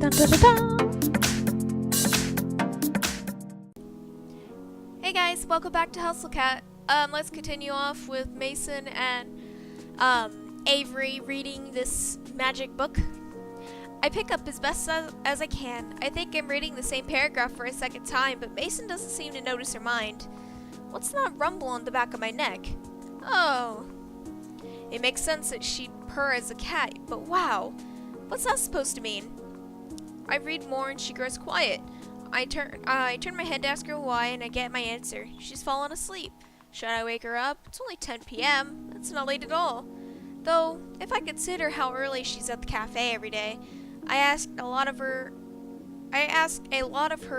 Dun, dun, dun, dun. Hey guys, welcome back to Hustle Cat. Let's continue off with Mason and Avery reading this magic book. I pick up as best as I can. I think I'm reading the same paragraph for a second time, but Mason doesn't seem to notice her mind. What's that rumble on the back of my neck? Oh. It makes sense that she'd purr as a cat, but wow. What's that supposed to mean? I read more and she grows quiet. I turn my head to ask her why, and I get my answer. She's fallen asleep. Should I wake her up? It's only 10 p.m. That's not late at all. Though, if I consider how early she's at the cafe every day, I ask a lot of her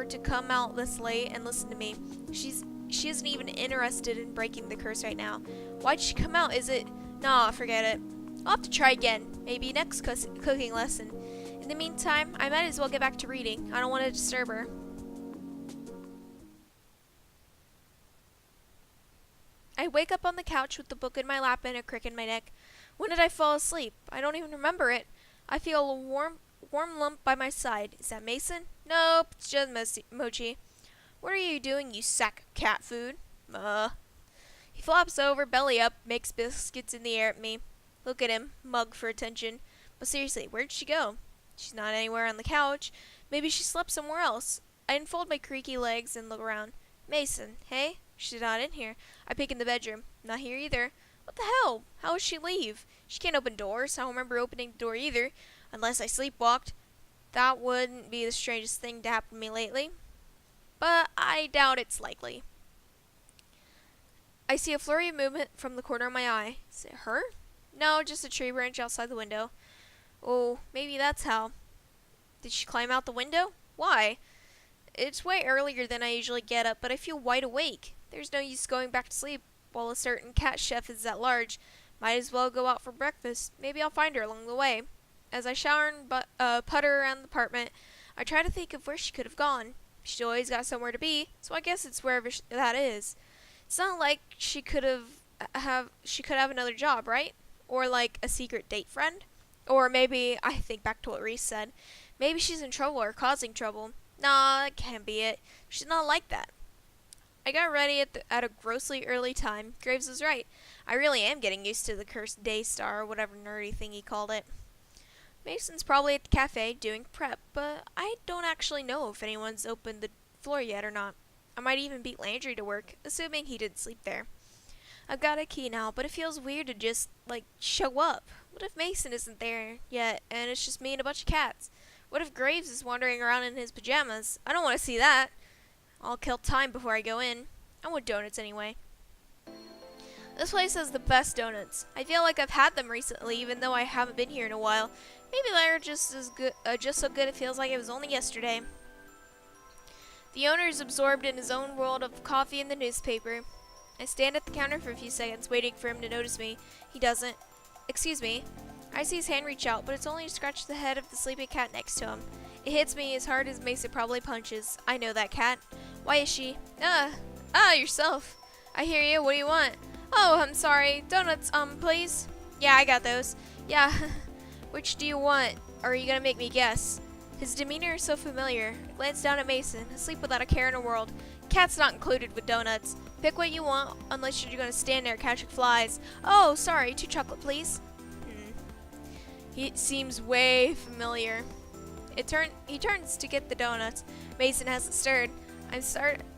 to come out this late and listen to me. She isn't even interested in breaking the curse right now. Why'd she come out? Is it... Nah, forget it. I'll have to try again. Maybe next cooking lesson. In the meantime, I might as well get back to reading. I don't want to disturb her. I wake up on the couch with the book in my lap and a crick in my neck. When did I fall asleep? I don't even remember it. I feel a warm lump by my side. Is that Mason? Nope, it's just Mochi. What are you doing, you sack of cat food? He flops over, belly up, makes biscuits in the air at me. Look at him, mug for attention. But seriously, where'd she go? She's not anywhere on the couch. Maybe she slept somewhere else. I unfold my creaky legs and look around. Mason, hey? She's not in here. I peek in the bedroom. Not here either. What the hell? How would she leave? She can't open doors. I don't remember opening the door either. Unless I sleepwalked. That wouldn't be the strangest thing to happen to me lately. But I doubt it's likely. I see a flurry of movement from the corner of my eye. Is it her? No, just a tree branch outside the window. Oh, maybe that's how. Did she climb out the window? Why? It's way earlier than I usually get up, but I feel wide awake. There's no use going back to sleep while a certain cat chef is at large. Might as well go out for breakfast. Maybe I'll find her along the way. As I shower and putter around the apartment, I try to think of where she could have gone. She's always got somewhere to be, so I guess it's wherever that is. It's not like she could have another job, right? Or like a secret date friend? Or maybe, I think back to what Reese said, maybe she's in trouble or causing trouble. Nah, that can't be it. She's not like that. I got ready at a grossly early time. Graves was right. I really am getting used to the cursed Daystar or whatever nerdy thing he called it. Mason's probably at the cafe doing prep, but I don't actually know if anyone's opened the floor yet or not. I might even beat Landry to work, assuming he didn't sleep there. I've got a key now, but it feels weird to just, show up. What if Mason isn't there yet, and it's just me and a bunch of cats? What if Graves is wandering around in his pajamas? I don't want to see that. I'll kill time before I go in. I want donuts anyway. This place has the best donuts. I feel like I've had them recently, even though I haven't been here in a while. Maybe they're just so good it feels like it was only yesterday. The owner is absorbed in his own world of coffee and the newspaper. I stand at the counter for a few seconds, waiting for him to notice me. He doesn't. Excuse me. I see his hand reach out, but it's only to scratch the head of the sleeping cat next to him. It hits me as hard as Mason probably punches. I know that cat. Why is she? Yourself. I hear you. What do you want? Oh, I'm sorry. Donuts, please? Yeah, I got those. Yeah. Which do you want? Or are you gonna make me guess? His demeanor is so familiar. I glance down at Mason, asleep without a care in the world. Cat's not included with donuts. Pick what you want, unless you're gonna stand there catching flies. Oh, sorry, 2 chocolate, please. He seems way familiar. He turns to get the donuts. Mason hasn't stirred.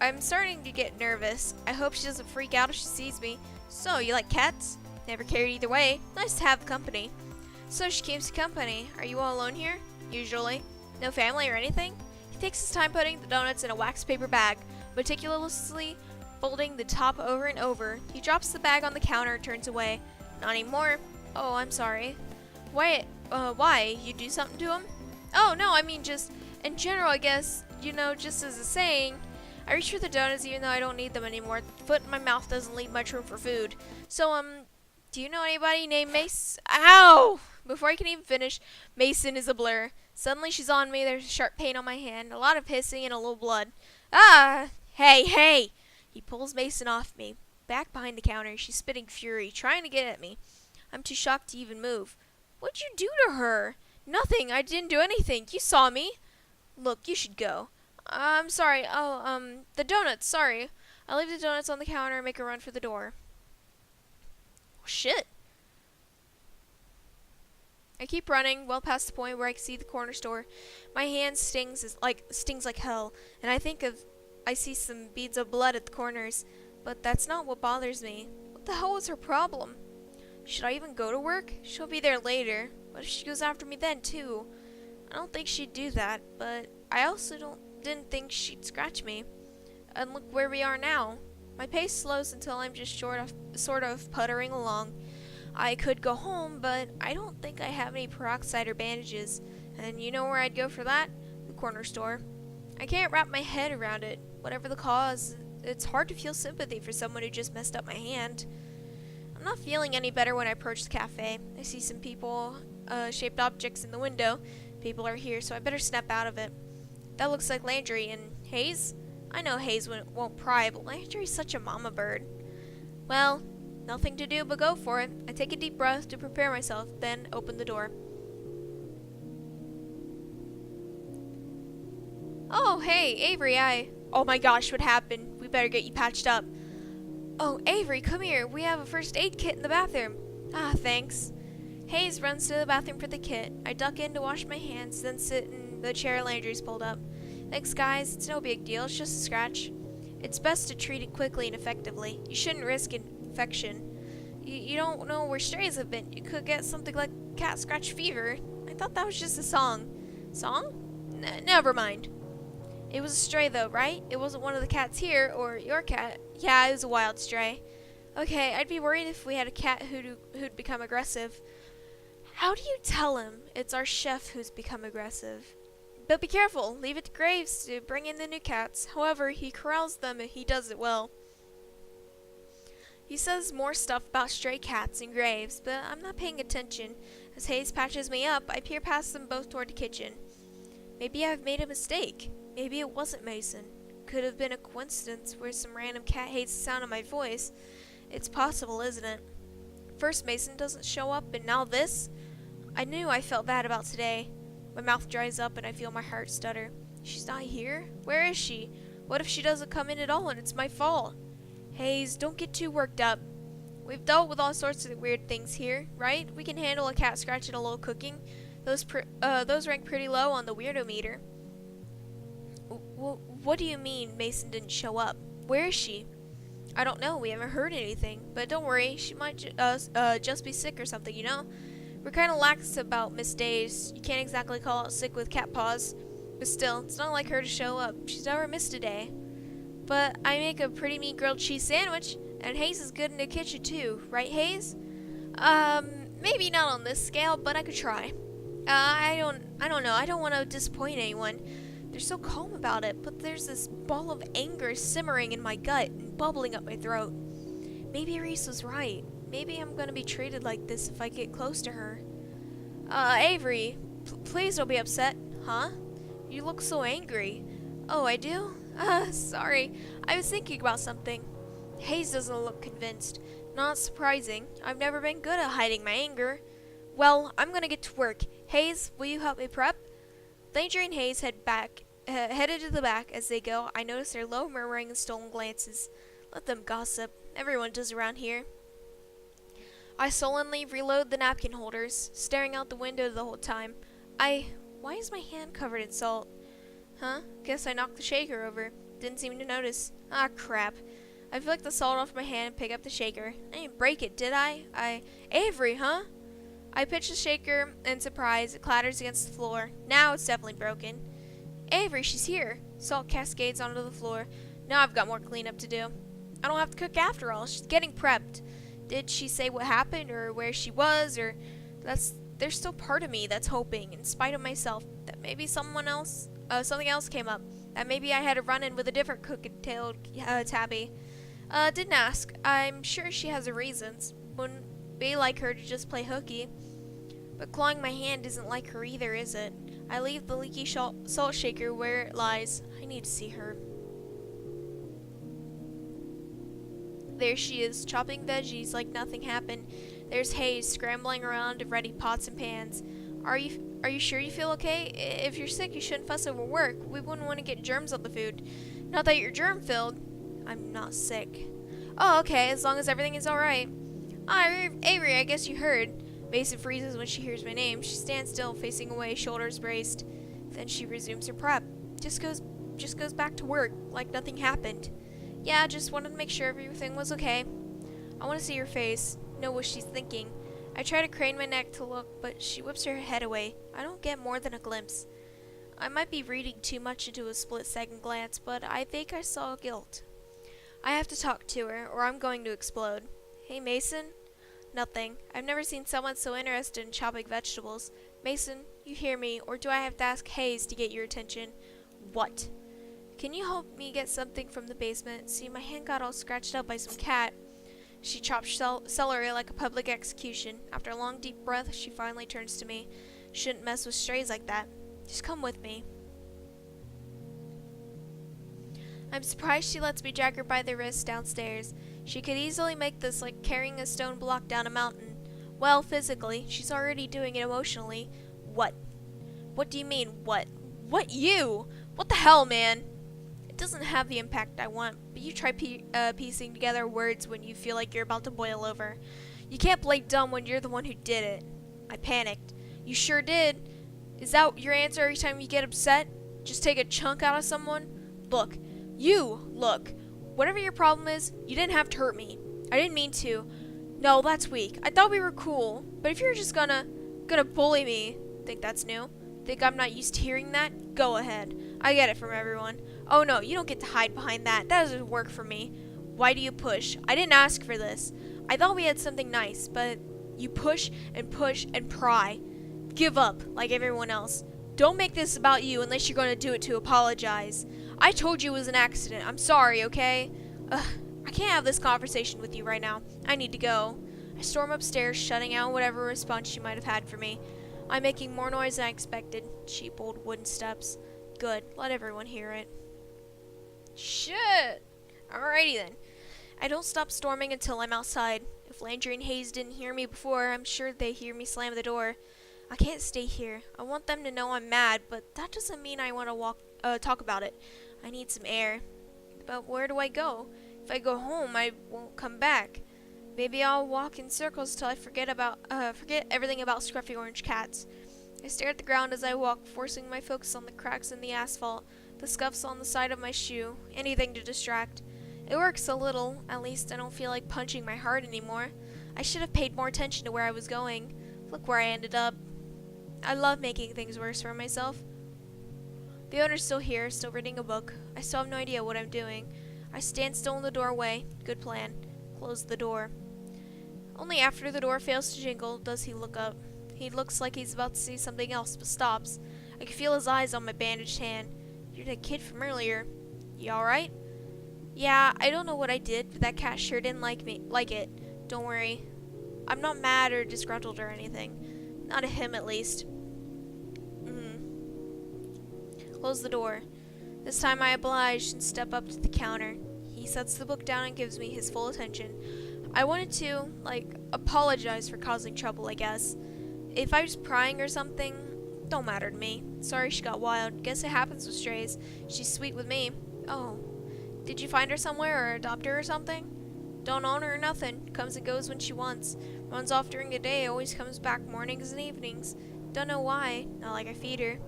I'm starting to get nervous. I hope she doesn't freak out if she sees me. So, you like cats? Never cared either way. Nice to have company. So she keeps company. Are you all alone here? Usually. No family or anything? He takes his time putting the donuts in a wax paper bag, meticulously folding the top over and over. He drops the bag on the counter and turns away. Not anymore. Oh, I'm sorry. Why? You do something to him? Oh, no, I mean just, in general, I guess, just as a saying. I reach for the donuts even though I don't need them anymore. The foot in my mouth doesn't leave much room for food. So, do you know anybody named Mace? Ow! Before I can even finish, Mason is a blur. Suddenly she's on me. There's a sharp pain on my hand, a lot of hissing, and a little blood. Ah! Hey! He pulls Mason off me. Back behind the counter, she's spitting fury, trying to get at me. I'm too shocked to even move. What'd you do to her? Nothing. I didn't do anything. You saw me. Look, you should go. I'm sorry. Oh, the donuts. Sorry. I'll leave the donuts on the counter and make a run for the door. Oh, shit. I keep running, well past the point where I can see the corner store. My hand stings like hell, and I see some beads of blood at the corners. But that's not what bothers me. What the hell was her problem? Should I even go to work? She'll be there later. What if she goes after me then, too? I don't think she'd do that, but I also didn't think she'd scratch me. And look where we are now. My pace slows until I'm just sort of puttering along. I could go home, but I don't think I have any peroxide or bandages. And you know where I'd go for that? The corner store. I can't wrap my head around it. Whatever the cause, it's hard to feel sympathy for someone who just messed up my hand. I'm not feeling any better when I approach the cafe. I see some shaped objects in the window. People are here, so I better snap out of it. That looks like Landry and Hayes. I know Hayes won't pry, but Landry's such a mama bird. Well, nothing to do but go for it. I take a deep breath to prepare myself, then open the door. Oh, hey, Avery, Oh my gosh, what happened? We better get you patched up. Oh, Avery, come here. We have a first aid kit in the bathroom. Ah, thanks. Hayes runs to the bathroom for the kit. I duck in to wash my hands, then sit in the chair Landry's pulled up. Thanks, guys. It's no big deal. It's just a scratch. It's best to treat it quickly and effectively. You shouldn't risk infection. You don't know where strays have been. You could get something like cat scratch fever. I thought that was just a song. Song? Never mind. It was a stray though, right? It wasn't one of the cats here, or your cat. Yeah, it was a wild stray. Okay, I'd be worried if we had a cat who'd become aggressive. How do you tell him it's our chef who's become aggressive? But be careful, leave it to Graves to bring in the new cats. However, he corrals them and he does it well. He says more stuff about stray cats and Graves, but I'm not paying attention. As Hayes patches me up, I peer past them both toward the kitchen. Maybe I've made a mistake. Maybe it wasn't Mason. Could have been a coincidence where some random cat hates the sound of my voice. It's possible, isn't it? First Mason doesn't show up, and now this? I knew I felt bad about today. My mouth dries up and I feel my heart stutter. She's not here? Where is she? What if she doesn't come in at all and it's my fault? Hayes, don't get too worked up. We've dealt with all sorts of weird things here, right? We can handle a cat scratch and a little cooking. Those rank pretty low on the weirdo meter. What do you mean Mason didn't show up? Where is she? I don't know. We haven't heard anything. But don't worry. She might just be sick or something, you know? We're kind of lax about missed days. You can't exactly call out sick with cat paws. But still, it's not like her to show up. She's never missed a day. But I make a pretty mean grilled cheese sandwich. And Hayes is good in the kitchen too. Right, Hayes? Maybe not on this scale, but I could try. I don't know. I don't want to disappoint anyone. They're so calm about it, but there's this ball of anger simmering in my gut and bubbling up my throat. Maybe Reese was right. Maybe I'm gonna be treated like this if I get close to her. Avery, please don't be upset. Huh? You look so angry. Oh, I do? Sorry. I was thinking about something. Hayes doesn't look convinced. Not surprising. I've never been good at hiding my anger. Well, I'm gonna get to work. Hayes, will you help me prep? Landry and Hayes headed to the back. As they go, I notice their low murmuring and stolen glances. Let them gossip. Everyone does around here. I sullenly reload the napkin holders, staring out the window the whole time. Why is my hand covered in salt? Huh? Guess I knocked the shaker over. Didn't seem to notice. Ah, crap. I flick the salt off my hand and pick up the shaker. I didn't break it, did I? Avery, huh? I pitch the shaker, and surprise, it clatters against the floor. Now it's definitely broken. Avery, she's here. Salt cascades onto the floor. Now I've got more cleanup to do. I don't have to cook after all. She's getting prepped. Did she say what happened, or where she was, or... There's still part of me that's hoping, in spite of myself, that maybe something else came up. That maybe I had a run-in with a different crooked-tailed tabby. Didn't ask. I'm sure she has her reasons. Wouldn't be like her to just play hooky. But clawing my hand isn't like her either, is it? I leave the leaky salt shaker where it lies. I need to see her. There she is, chopping veggies like nothing happened. There's Hayes scrambling around to ready pots and pans. Are you sure you feel okay? If you're sick, you shouldn't fuss over work. We wouldn't want to get germs on the food. Not that you're germ filled. I'm not sick. Oh, okay, as long as everything is alright. Ah, Avery, I guess you heard. Mason freezes when she hears my name. She stands still, facing away, shoulders braced. Then she resumes her prep. Just goes back to work, like nothing happened. Yeah, just wanted to make sure everything was okay. I want to see her face, know what she's thinking. I try to crane my neck to look, but she whips her head away. I don't get more than a glimpse. I might be reading too much into a split-second glance, but I think I saw guilt. I have to talk to her, or I'm going to explode. Hey, Mason? Nothing. I've never seen someone so interested in chopping vegetables. Mason, you hear me, or do I have to ask Hayes to get your attention? What? Can you help me get something from the basement? See, my hand got all scratched up by some cat. She chops celery like a public execution. After a long, deep breath, she finally turns to me. Shouldn't mess with strays like that. Just come with me. I'm surprised she lets me drag her by the wrist downstairs. She could easily make this like carrying a stone block down a mountain. Well, physically, she's already doing it emotionally. What? What do you mean, what? What you? What the hell, man? It doesn't have the impact I want, but you try piecing together words when you feel like you're about to boil over. You can't play dumb when you're the one who did it. I panicked. You sure did. Is that your answer every time you get upset? Just take a chunk out of someone? Look. Look. Whatever your problem is, you didn't have to hurt me. I didn't mean to. No, that's weak. I thought we were cool. But if you're just gonna bully me, think that's new? Think I'm not used to hearing that? Go ahead. I get it from everyone. Oh no, you don't get to hide behind that. That doesn't work for me. Why do you push? I didn't ask for this. I thought we had something nice, but you push and pry. Give up, like everyone else. Don't make this about you unless you're going to do it to apologize. I told you it was an accident. I'm sorry, okay? I can't have this conversation with you right now. I need to go. I storm upstairs, shutting out whatever response she might have had for me. I'm making more noise than I expected. Cheap old wooden steps. Good. Let everyone hear it. Shit! Alrighty then. I don't stop storming until I'm outside. If Landry and Hayes didn't hear me before, I'm sure they hear me slam the door. I can't stay here. I want them to know I'm mad, but that doesn't mean I want to talk about it. I need some air. But where do I go? If I go home, I won't come back. Maybe I'll walk in circles till I forget everything about scruffy orange cats. I stare at the ground as I walk, forcing my focus on the cracks in the asphalt, the scuffs on the side of my shoe, anything to distract. It works a little. At least I don't feel like punching my heart anymore. I should have paid more attention to where I was going. Look where I ended up. I love making things worse for myself. The owner's still here, still reading a book. I still have no idea what I'm doing. I stand still in the doorway. Good plan. Close the door. Only after the door fails to jingle does he look up. He looks like he's about to say something else, but stops. I can feel his eyes on my bandaged hand. You're the kid from earlier. You alright? Yeah, I don't know what I did, but that cat sure didn't like it. Don't worry. I'm not mad or disgruntled or anything. Not at him, at least. Close the door. This time I oblige and step up to the counter. He sets the book down and gives me his full attention. I wanted to, apologize for causing trouble, I guess. If I was prying or something, don't matter to me. Sorry she got wild. Guess it happens with strays. She's sweet with me. Oh. Did you find her somewhere or adopt her or something? Don't own her or nothing. Comes and goes when she wants. Runs off during the day, always comes back mornings and evenings. Don't know why. Not like I feed her.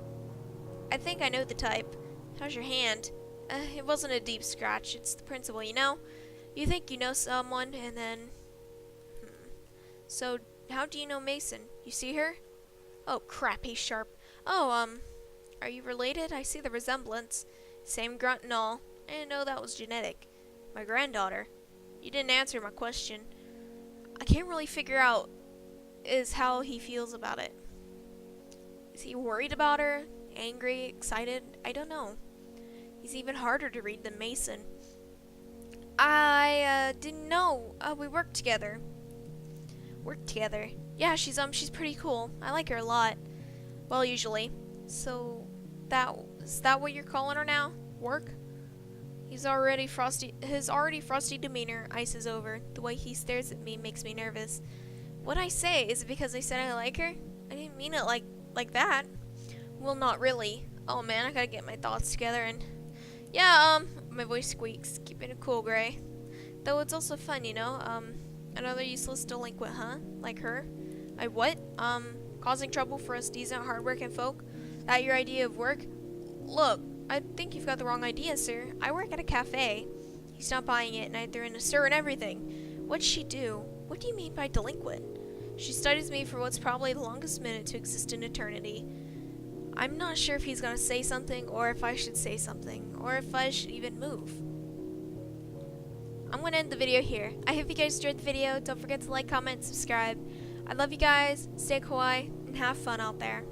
I think I know the type. How's your hand? It wasn't a deep scratch. It's the principle, you know? You think you know someone, and then... So, how do you know Mason? You see her? Oh, crap, he's sharp. Oh, are you related? I see the resemblance. Same grunt and all. I didn't know that was genetic. My granddaughter. You didn't answer my question. I can't really figure out is how he feels about it. Is he worried about her? Angry? Excited? I don't know. He's even harder to read than Mason. I didn't know. We worked together. Worked together? Yeah, she's pretty cool. I like her a lot. Well, usually. So, is that what you're calling her now? Work? His already frosty demeanor ices over. The way he stares at me makes me nervous. What'd I say? Is it because I said I like her? I didn't mean it like like that. Well, not really. Oh man, I gotta get my thoughts together and yeah, my voice squeaks. Keeping it cool, Gray. Though it's also fun, you know. Another useless delinquent, huh? Like her? I what? Causing trouble for us decent, hardworking folk? That your idea of work? Look, I think you've got the wrong idea, sir. I work at a cafe. He's not buying it, and I threw in a stir and everything. What'd she do? What do you mean by delinquent? She studies me for what's probably the longest minute to exist in eternity. I'm not sure if he's gonna say something, or if I should say something, or if I should even move. I'm gonna end the video here. I hope you guys enjoyed the video. Don't forget to like, comment, subscribe. I love you guys. Stay kawaii, and have fun out there.